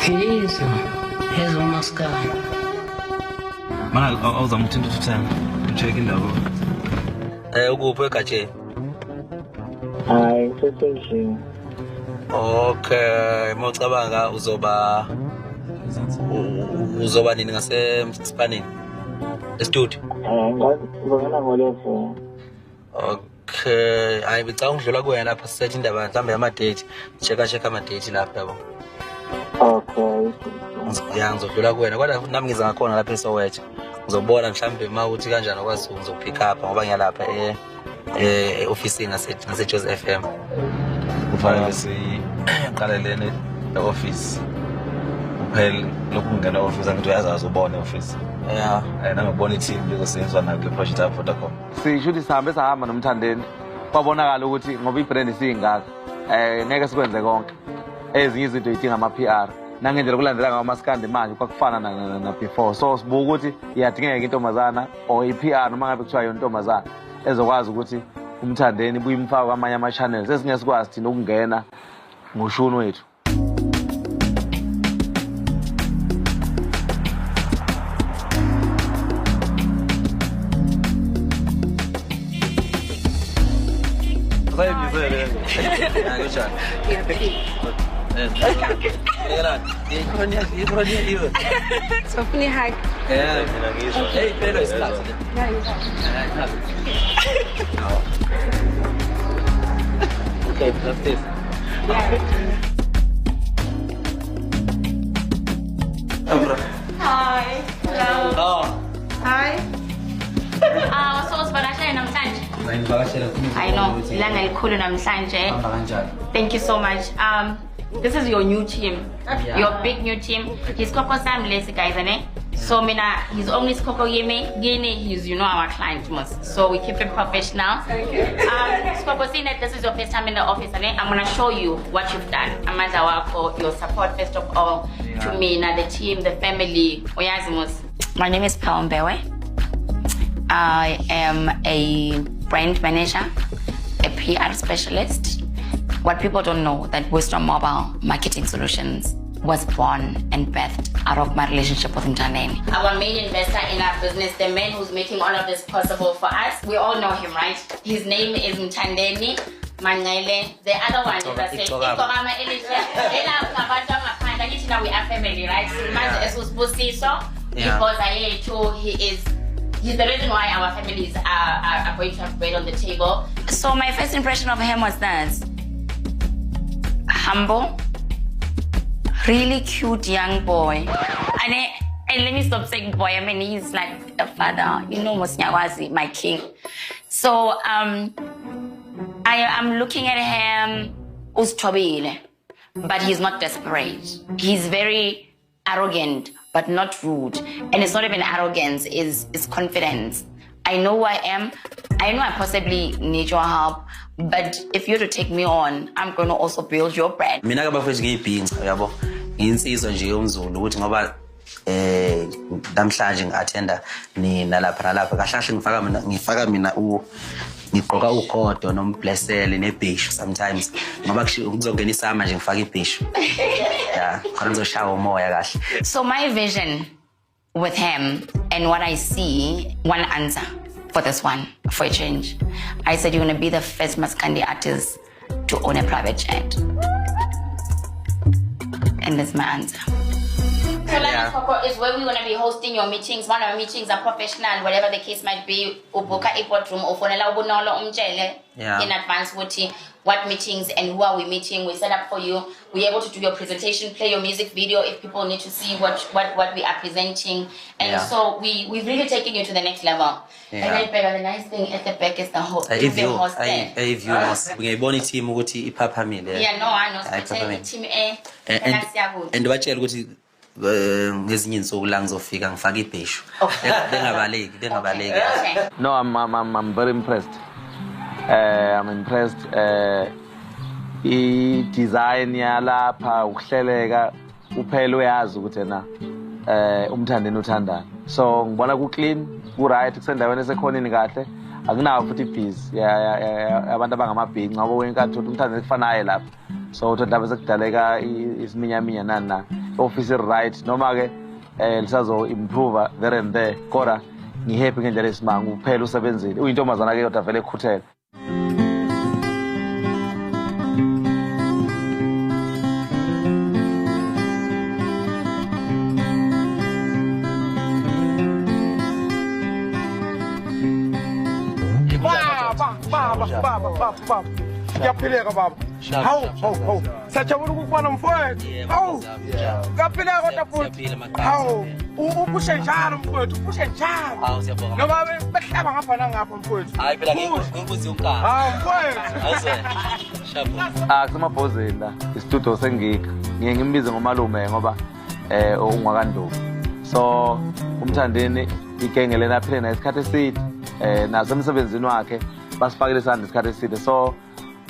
Philizo, here's kamaskandi. Mana awuzama ukuthi uthuthenga ucheck indawo. Ukuphi egatsheni? Hayi, ngisesendlini. Okay, mawucabanga uzoba nini ngasemspanini? Estudio. Ngizongena ngoleveni. Okay, hayi ngicabanga ukudlula kuwena lapha sisethe indaba mhlambe yama-date. Check ama-date lapha yabo. Okay. Ya ngizodlula kuwena kodwa nami ngiza ngakhona lapha eSoweto. Ngizobona mhlambe mawuthi kanjani okwazi ngizopick up ngoba ngiyalapha office ngase Joseph FM. Kufanele siqalelene e-office. Kuphela lokungena e-office angithi uyazazi ubone e-office. Yeah, nangibona i-team lizosetshenziswa nayo kule project ya Vodacom. Sisho ukuthi sihambe sahamba nomthandeni. Kwabonakala ukuthi ngoba i-brand isingaka ngeke sikwenze konke. Ezinye izinto idinga ama-PR. Nangendlela kulandela kamaskandi manje kwakufana na before. So sibuka ukuthi iyadingeka intombazana or i-PR noma ngabe kuthiwa yona intombazana ezokwazi ukuthi umthandeni buyimfaka kwamanye ama-channels esingesikwazi thina ukungena ngoshuni wethu. Sofuni hug. Hey, pero es claro. Okay, that's this. Hi. Hello. Oh. Hi. So sivakashele namhlanje. I know. Ilanga elikhulu namhlanje. Thank you so much. This is your new team. Yeah. Your big new team. He's Coco Sam Lazy guys, ne? So he's only Coco Gini, he's our client most. So we keep it professional. Coco Sinet, this is your first time in the office, ne? I'm gonna show you what you've done. Amanda Wako, your support first of all to me, the team, the family. My name is Paumbewe. I am a brand manager, a PR specialist. What people don't know that Wisdom Mobile Marketing Solutions was born and birthed out of my relationship with Mtandeni. Our main investor in our business, the man who's making all of this possible for us, we all know him, right? His name is Mtandeni Manele. The other one is I say, now we are family, right? Because he's the reason why our families are going to have bread on the table. So my first impression of him was that humble, really cute young boy. And let me stop saying boy, I mean he's like a father, Musnyawazi, my king. So I am looking at him, but he's not desperate. He's very arrogant, but not rude. And it's not even arrogance, it's confidence. I know who I am. I know I possibly need your help, but if you're to take me on, I'm going to also build your brand. Mina ke bafethu ngiyibhinqa yabo. Nginsizwa nje yomzulu ukuthi ngoba namhlanje ngiattenda nina lapha kahle ngifaka mina ngigqoka ugodo nomblessele nebhishu sometimes ngoba kuzongena isama nje ngifaka ibhishu. Yeah, khona ngizoshawa umoya kahle. So my vision with him and what I see, one answer for this one, for a change. I said, you're going to be the first Maskandi artist to own a private jet. And that's my answer. So London Coco is where we're going to be hosting your meetings. One of our meetings are professional, whatever the case might be. Ubuka airport room, in advance, what meetings and who are we meeting. We set up for you. We're able to do your presentation, play your music video if people need to see what we are presenting. And so we've really taken you to the next level. Yeah. And then the nice thing at the back is the host. I team yeah, no, I know. Team A. And batshela ukuthi ngezinye insuku la ngizofika ngifaka ibhishu. Bengabaleki. No, I'm very impressed. I'm impressed. I-design yalapha ukuhleleka uphela uyazi ukuthi na umthandeni uthandana. So ngibona ku clean, ku right kusendaweni esekhonini kahle. Akunawo futhi ibhizi abantu abangamabhinqa ngoba wenkathi umthandeni kufanayo lapha. So uthi ndaba sekudaleka isiminyaminya nani na. office right noma ke lisazo improve there and there kodwa ngihappy ngendlela esimanga uphela usebenzile uyintombazana ke kodwa vele ekhuthele. Baba. Yaphileka baba. Hawu. Sajabula ukubona mfowethu. Hawu. Yaphileka kodwa futhi. Hawu. Upushe njalo mfowethu, upushe njalo. Hawu siyabonga. Noma behlaba ngapha nangapha mfowethu. Hayi phela ngikubuza unkani. Hawu mfowethu. Awuzwe. Shapo. Kusemabhozeni la istudio sengikho. Ngiye ngimbize ngomalume ngoba ungakandlovu. So umthandeni igenge lena phela nesikhathi eside nasemsebenzini wakhe basifakile isandla isikhathi eside so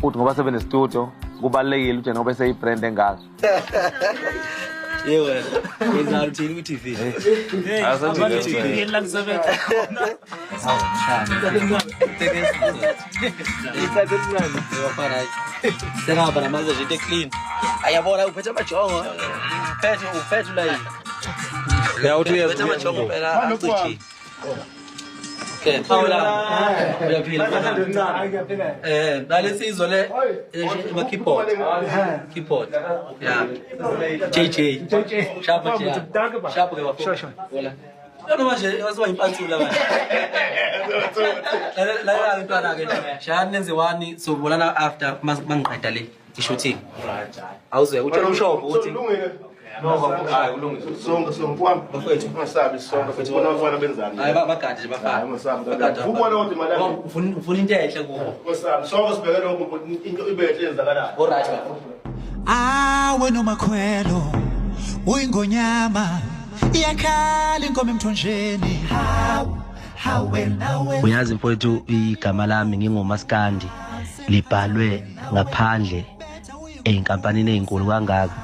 uthi ngoba sebe nestudio kubalekile ukuthi ngoba seyibrand engaka. Yebo wena uthini ku TV? Asathi TV la kusebenza khona. Sengaba namanje into clean. Ayabona uphethe amajongo. Uphethe la yini? Uyawuthi uphethe amajongo phela acithi. Okay, khawula. Uyaphila bana. Nalesi izwe le ma keyboard. Keyboard. Yeah. JJ. Sharp ke. Sharp ke bafo. Hola. Yona manje waziwa impantula manje. La intwana ke nje. Shaya nenze wani sobolana after mangiqeda le shooting. Awuzwe utshela umshoko ukuthi no hayi kulungile sonke kwami bafethu ungasabi sonke bafethu bona benzani hayi bagade nje bafana bagade ubona ukuthi madala ufuna into enhle kubo ungasabi sonke sibheke lokho into ibehle enzakalayo alright wena umakhwelo uyingonyama iyakhala inkomo emthonjeni Uyazi mfowethu igama lami ngingumaskandi libhalwe ngaphandle einkampanini ezinkulu kangaka.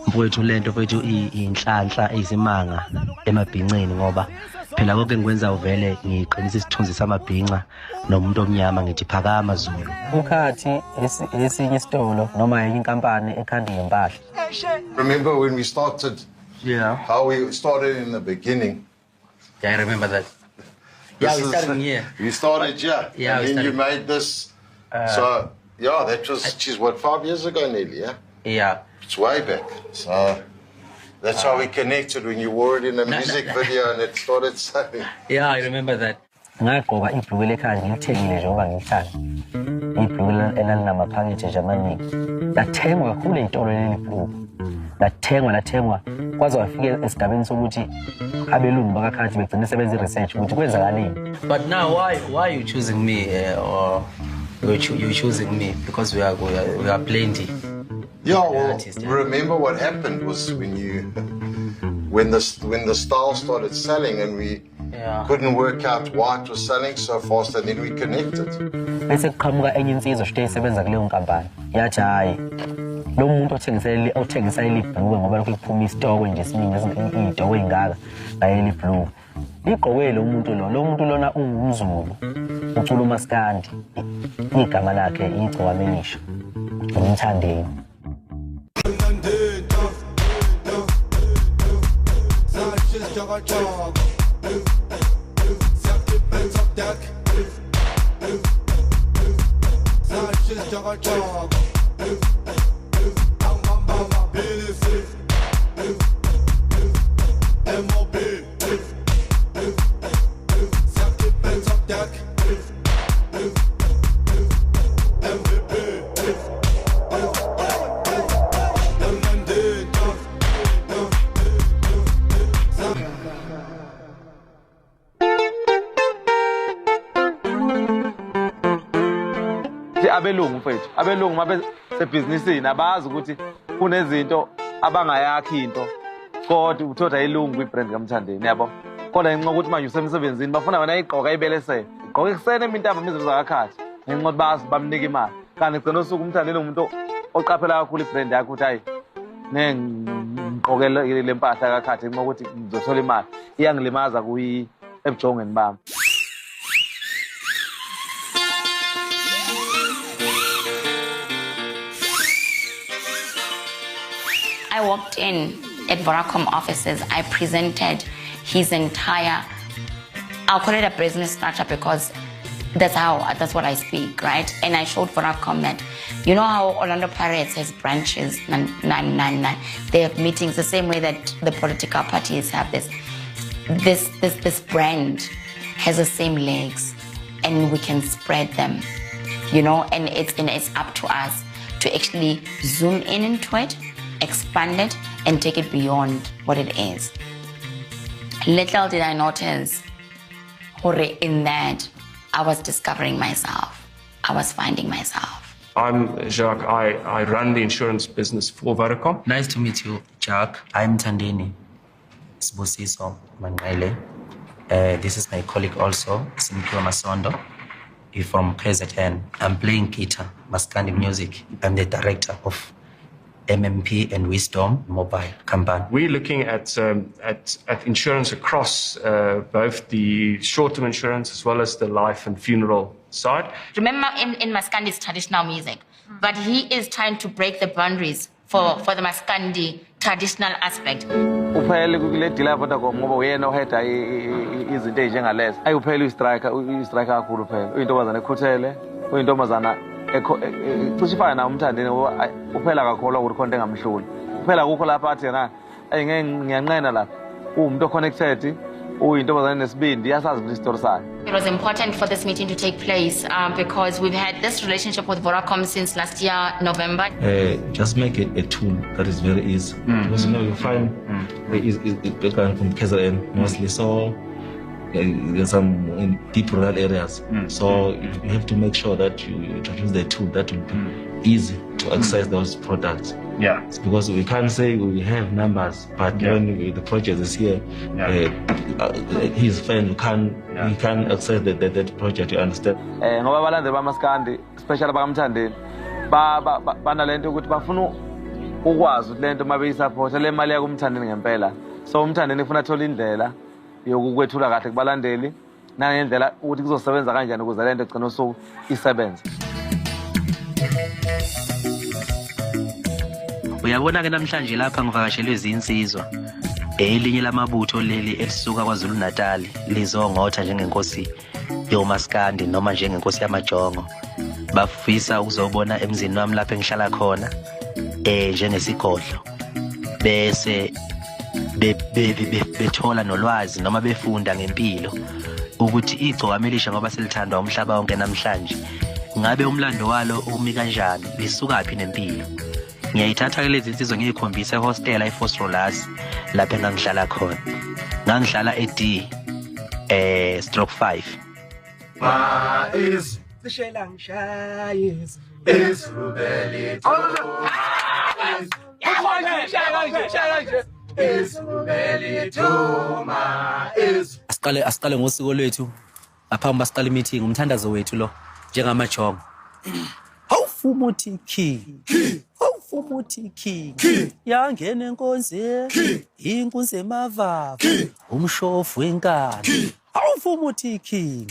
Mfowethu lento mfowethu inhlanhla izimanga emabhinceni ngoba phela konke engikwenza uvele ngiqinisa isithunzi samabhinqa nomuntu omnyama ngithi phakama Zulu. Ukhathi esinye isitolo noma enye inkampani ekhanda impahla. Remember when we started? Yeah. How we started in the beginning? Yeah, I remember that. Yeah, we started here. You started, yeah. Yeah, and then you made this. So, yeah, that was, geez, what, 5 years ago nearly, yeah? Yeah. It's way back. So, that's how we connected when you wore it in a music video and it started selling. Yeah, I remember that. Ngagqoka ibhluku lekhaya ngilithengile njengoba ngilithanda. Ibhluku elalinaphakethe nje amaningi. Lathengwa kakhulu ezitolo leli bhluku. Lathengwa kwaze wafika esigabeni sokuthi abelungu bakakhathi begcine sebenza research ukuthi kwenzakaleni. But now why you choosing me or you choosing me because we are plenty. Yeah, well, remember what happened was when the style started selling and we couldn't work out why it was selling so fast, and then we connected. Bese kuqhamuka enye insizwa shite isebenza kuleyo nkampani. Yathi hayi lo muntu othengisa ilibhluku ngoba lokho kuphuma isitoko nje esiningi izitoko ezingaka ngaye ilibhluku. Igqoke lo muntu lona ungumZulu. Ucula umaskandi. Igama lakhe igcoka menisho. Ngimthandeni. Abelungu mfethu abelungu mabe sebhizinisini abazi ukuthi kunezinto abangayakhi into kodwa uthola ilungu kwibrand kaMthandeni yabo kodwa ngenxa ukuthi manje usemsebenzini bafuna wena igqoka ibelesele igqoka eksene imintamba imizuzu zakakhathi ngenxa ukuthi bazi bamnika imali kanti gcina usuku uMthandeni umuntu oqaphela kakhulu ibrand yakhe ukuthi hayi ngigqokela le mpahla kakhathi ngenxa ukuthi ngizothola imali iyangilimaza kuyi ebujongweni bami. I walked in at Vodacom offices, I presented his entire, I'll call it a business structure because that's what I speak, right? And I showed Vodacom that, you know how Orlando Pirates has branches, 999, they have meetings the same way that the political parties have this brand has the same legs, and we can spread them, you know, and it's up to us to actually zoom in into it, expand it, and take it beyond what it is. Little did I notice, in that, I was discovering myself. I was finding myself. I'm Jacques. I run the insurance business for Vodacom. Nice to meet you, Jacques. I'm Tandini Sbusiso Manele. This is my colleague also, Simkiwa Masondo. He's from KZN. I'm playing guitar, Kamaskandi music. I'm the director of MMP and Wisdom mobile company. We're looking at insurance across both the short-term insurance as well as the life and funeral side. Remember, in Maskandi's traditional music, but he is trying to break the boundaries for the Maskandi traditional aspect. Uphele kule deal Vodacom ngoba uyena oheda izinto ezinjengalezo. Ayiphele uyistrike kakhulu phela. Uyintombazana ekhuthele, uyintombazana kusifana na umthandeni uphela kakholwa ukuthi khonto engamhluli. Uphela kukho lapha athi yena ngiyanqena lapha. Umuntu connected, uyintombazana nesibindi yasazi story sakhe. It was important for this meeting to take place because we've had this relationship with Vodacom since last year, November. Just make it a tool that is very easy. Because you find it's from KZN mostly, so there's some in deep rural areas. So you have to make sure that you introduce the tool that will be easy to access those products. Yeah. It's because we can't say we have numbers, but when the project is here, his friend he can access that project. You understand? Ngoba abalandeli bamaskandi, especially bakamthandeni, banalento ukuthi bafuna ukwazi ukuthi lento mabeyisupport le mali yakumthandeni ngempela. So umthandeni ufuna thola indlela yokukwethula kahle kubalandeli nangendlela ukuthi kuzosebenza kanjani ukuze lento igcine usuku isebenze. Uyabona ke namhlanje lapha ngivakashelwe izinsizwa elinye lamabutho leli elisuka kwaZulu Natal lizongotha njengenkosi yomaskandi noma njengenkosi yamajongo. Bafisa ukuzobona emzini wami lapha engihlala khona njengesigodlo bese bethola nolwazi noma befunda ngempilo ukuthi igcokamelisha ngoba selithandwa umhlaba wonke namhlanje ngabe umlando walo umi kanjani lisukaphi nempilo. Ngiyayithatha ke lezi insizwa ngiyikhombisa ehostel eFosrolas lapha engangihlala khona. Ngangihlala eD /5. Ma is sishela ngishayis is rubeli. Asiqale ngosiko lwethu aphambi basiqala meeting umthandazo wethu lo njengamajongo. Awufumuthi king. Awufumuthi king. Yangena enkonzi inkunzi emavava. Umshofu wenkani. Awufumuthi king.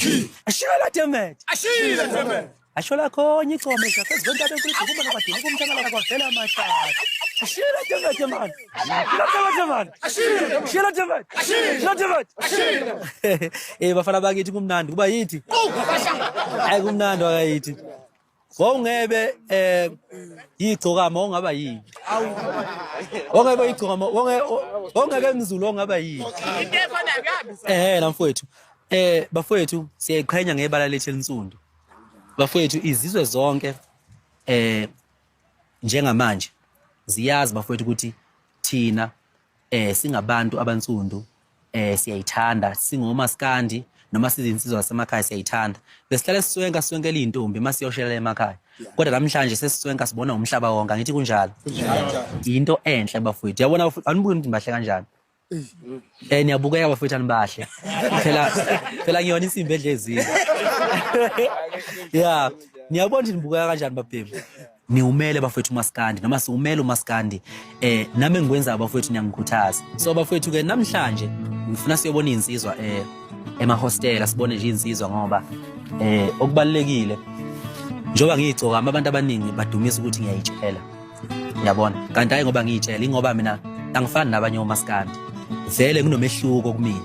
Ashila Demet. Ashila Demet. Ashola khonye icome nje phezulu kwento abenkulu kuba nabadini kumthamela kwavela amahlala. Ashila Demet man. Ashila Demet. Ashila Demet. Bafana bakithi kumnandi kuba yithi. Hayi kumnandi akayithi. Wongebe igcokama ongaba yini. Wongebe igcokama wongeke emzulu ongaba yini. Into efana kuyabi. La mfowethu. Bafowethu siyayiqhenya ngebala lethu elinsundu. Bafowethu izizwe zonke njengamanje ziyazi bafowethu ukuthi thina singabantu abansundu siyayithanda singomaskandi noma sizinsizwa zasemakhaya siyayithanda. Besihlala siswenkela intombi masiyoshelela emakhaya. Kodwa namhlanje sesiswenka sibona umhlaba wonke ngithi kunjalo. Into enhle bafowethu. Yabona anibuke ukuthi bahle kanjani. Niyabukeka bafowethu anibahle. Phela ngiyona insimbi edlezini. Yeah, niyabona ukuthi nibukeka kanjani bafowethu. Niumele bafowethu umaskandi noma siumele umaskandi nami ngikwenza bafowethu niyangikhuthaza. So bafowethu ke namhlanje ngifuna siyobona insizwa emahostela sibone nje insizwa ngoba okubalekile njoba ngiyigcoka abantu abaningi badumisa ukuthi ngiyayitshela. Yabona kanti hayi ngoba ngiyitshela ingoba mina angifani nabanye omaskandi vele kunomehluko kumina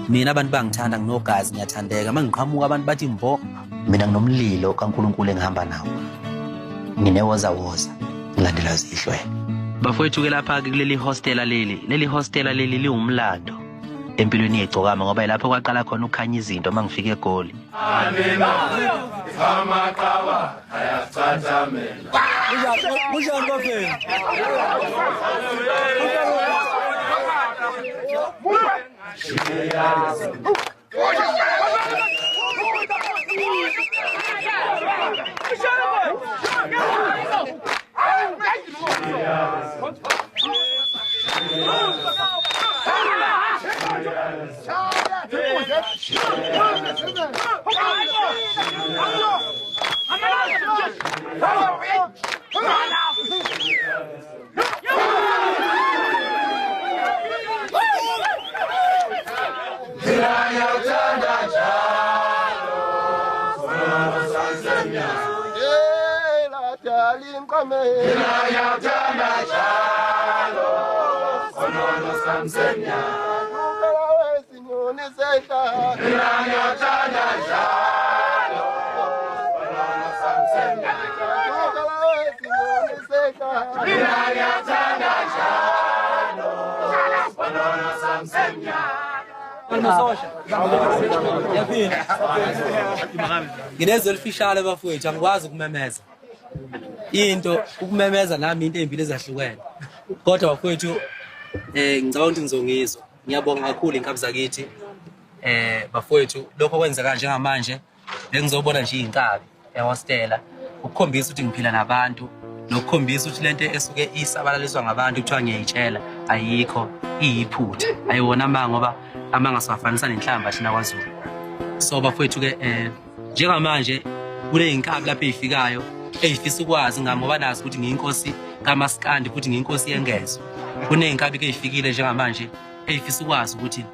mina abantu bangithanda nginogazi ngiyathandeka mangiqhamuka abantu bathi mbo mina nginomlilo kaNkulunkulu engihamba nawo nginewozawoza ngilandela zihlwele bafowethu ke lapha kuleli hostela leli hostela liwumlando empilweni yegcokama ngoba lapho kwaqala khona ukukhanya izinto mangifika eGoli amaqaba ayacathamela kunjani bafeni Nginezwe elifishane bafowethu angikwazi ukumemeza into ukumemeza nami into ezimpilo ezahlukene kodwa bafowethu ngicabanga ukuthi ngizongizwa ngiyabonga kakhulu inkabi zakithi bafowethu lokho kwenza kanje ngamanje bengizobona nje inkabi ehostela ukukhombisa ukuthi ngiphila nabantu nokukhombisa ukuthi lento esuke isabalaliswa ngabantu kuthiwa ngiyayitshela ayikho iyiphutha ayiwona amanga ngoba amanga siwafanisa nenhlamba thina kwaZulu so bafowethu ke njengamanje kule inkabi lapho ezifikayo ezifisa ukwazi ngami ngoba nazi ukuthi ngiyinkosi kamaskandi futhi ngiyinkosi yengezo kuneyinkabi ke ezifikile njengamanje ezifisa ukwazi ukuthi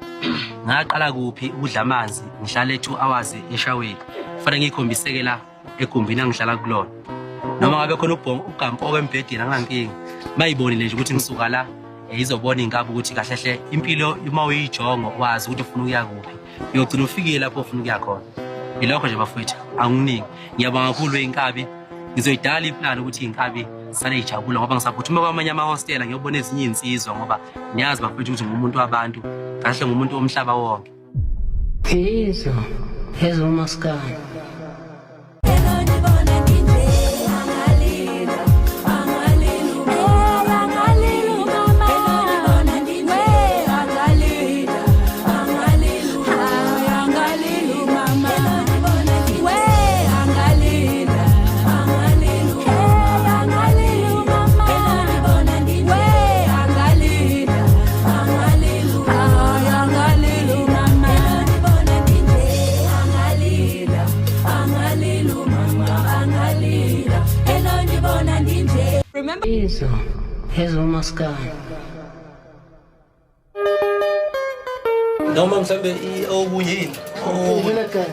ngaqala kuphi ukudla amanzi ngihlale 2 hours eshaweni kufanele ngikhombiseke la egumbini angihlala kulona noma ngabe khona ugampo kwembhedeni angankingi mayibonile nje ukuthi ngisuka la izobona inkabi ukuthi kahlehle impilo uma uyijongo wazi ukuthi ufuna ukuya kuphi uyogcina ufikile lapho ufuna ukuya khona ilokho nje bafowethu anginingi ngiyabonga kakhulu inkabi ngizoyidala iplan ukuthi inkabi sale ijabula ngoba ngisaphuthuma kwamanye amahostela ngiyobona ezinye insizwa ngoba niyazi bafowethu ukuthi ngumuntu wabantu kahle ngumuntu womhlaba wonke hezo maskandi hezo maskandi noma mhlambe okunye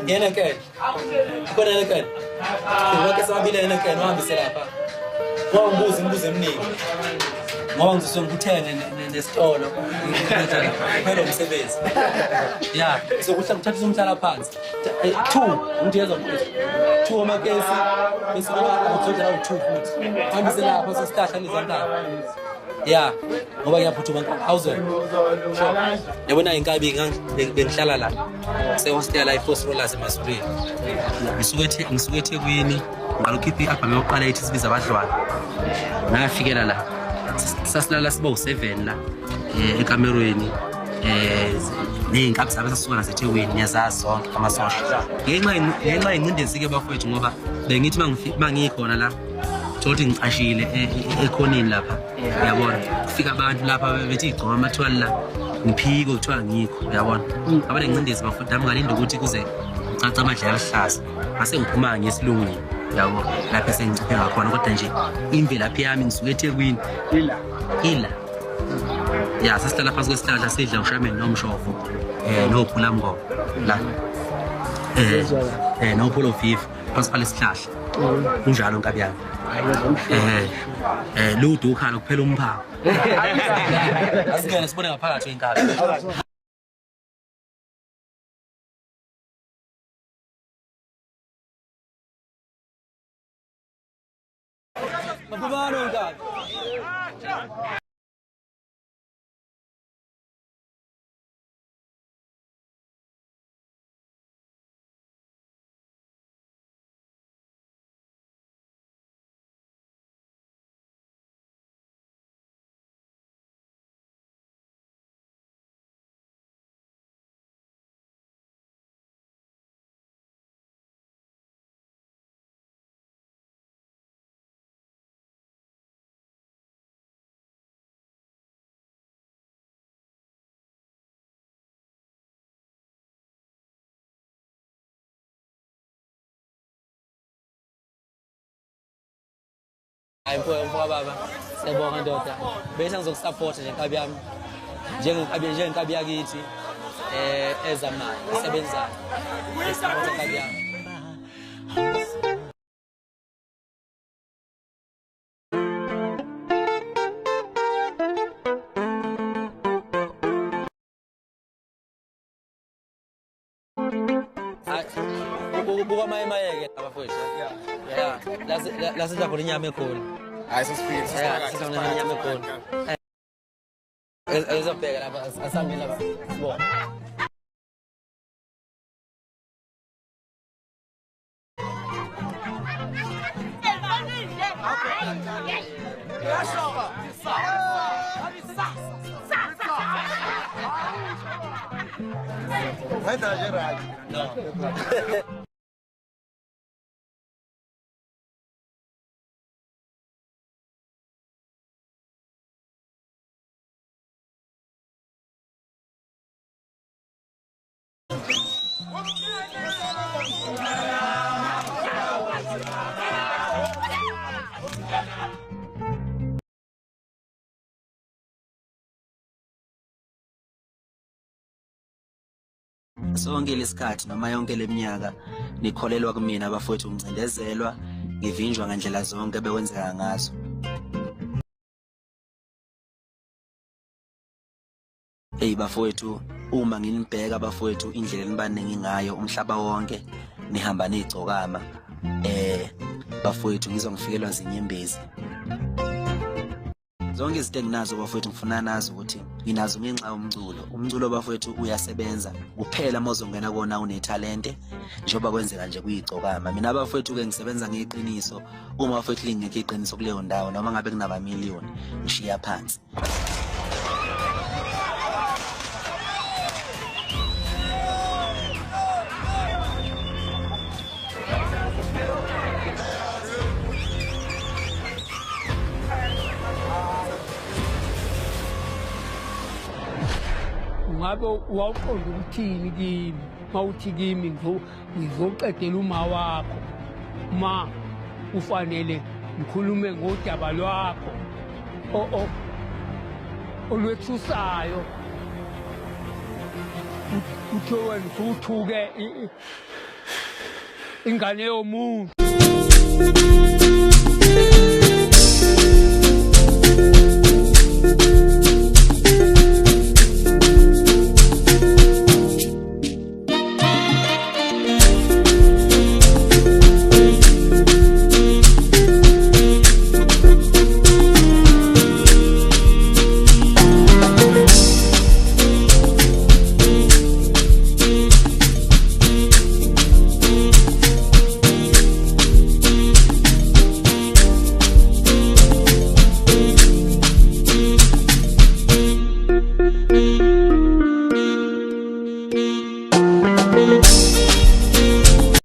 yena ke khona yena ke ngoba sabile yena ke wahambise lapha wawumbuza imibuzo eminingi ngoba ngizosongikuthene nesitolo phela umsebenzi ya sokuhla ngithatha umhlala phansi 2 umuntu yezwa 2 amakesi bese kuba ngizodla 2 futhi hambise lapha sesitahla lezandaba ya ngoba ngiyaphuthuma awuzwe yabona inkabi bengihlala la sehostela iForce Rollers eMasuri ngisuke eThekwini ngalokhiphi ialbum yokuqala ethi sibiza abadlwana ngafikela la sasilala sibo 7 la ekamerweni neyinkabi sabe sasuka naseThekwini niyazazi zonke amasosha ngenxa incindezi ke bafowethu ngoba bengithi mangikhona la thothi ngicashile ekhonini lapha uyabona kufika abantu lapha bethi igcoka amathwala la ngiphiko kuthiwa ngikho uyabona abale ncindezi bafowethu nami ngalinda ukuthi kuze ucaca amadlela ahlaza ngase ngiphuma ngesilungwini yabo lapha sengiciphe ngakhona kodwa nje imvelaphi yami ngisuke eThekwini ila ya sasihlala phansi kwesihlahla sidla ushameni nomshovu nophula mngoma la nophula vivi phansi kwalesihlahla kunjalo nkabi yami ludu ukhala kuphela umphako asingene sibone ngaphakathi wenkabi Mapambano nkabi Hayi mfowethu baba siyabonga ndoda bese ngizokusupport nje nkabi yami njengenkabi yakithi ezamayo esebenzayo ngesupport nkabi yami buka mayeke abafowethu la sidla khona inyama ekhona hayi sesifile sidla khona inyama ekhona ezobheka lapha asamile lapha sibona sonke lesikhathi noma yonke leminyaka nikholelwa kumina abafowethu umcindezelwa ngivinjwa ngandlela zonke bekwenzeka ngazo bafowethu uma nginibheka abafowethu indlela enibaningi ngayo umhlaba wonke nihamba nigcokama bafowethu ngizongifikelwa zinyembezi zonke izinto enginazo bafowethu ngifuna nazi ukuthi nginazo ngenxa umculo bafowethu uyasebenza kuphela mawuzongena kona unetalente njengoba kwenzeka nje kuyigcokama mina bafowethu ke ngisebenza ngeqiniso uma bafowethu lingekho iqiniso kuleyo ndawo noma ngabe kunaba miliyoni ngishiya phansi ngabe wawuqonda ukuthini kimi mawuthi kimi ngizoqedela uma wakho ma ufanele ngikhulume ngodaba lwakho olwethusayo uthe wena usuthuke ingane yomuntu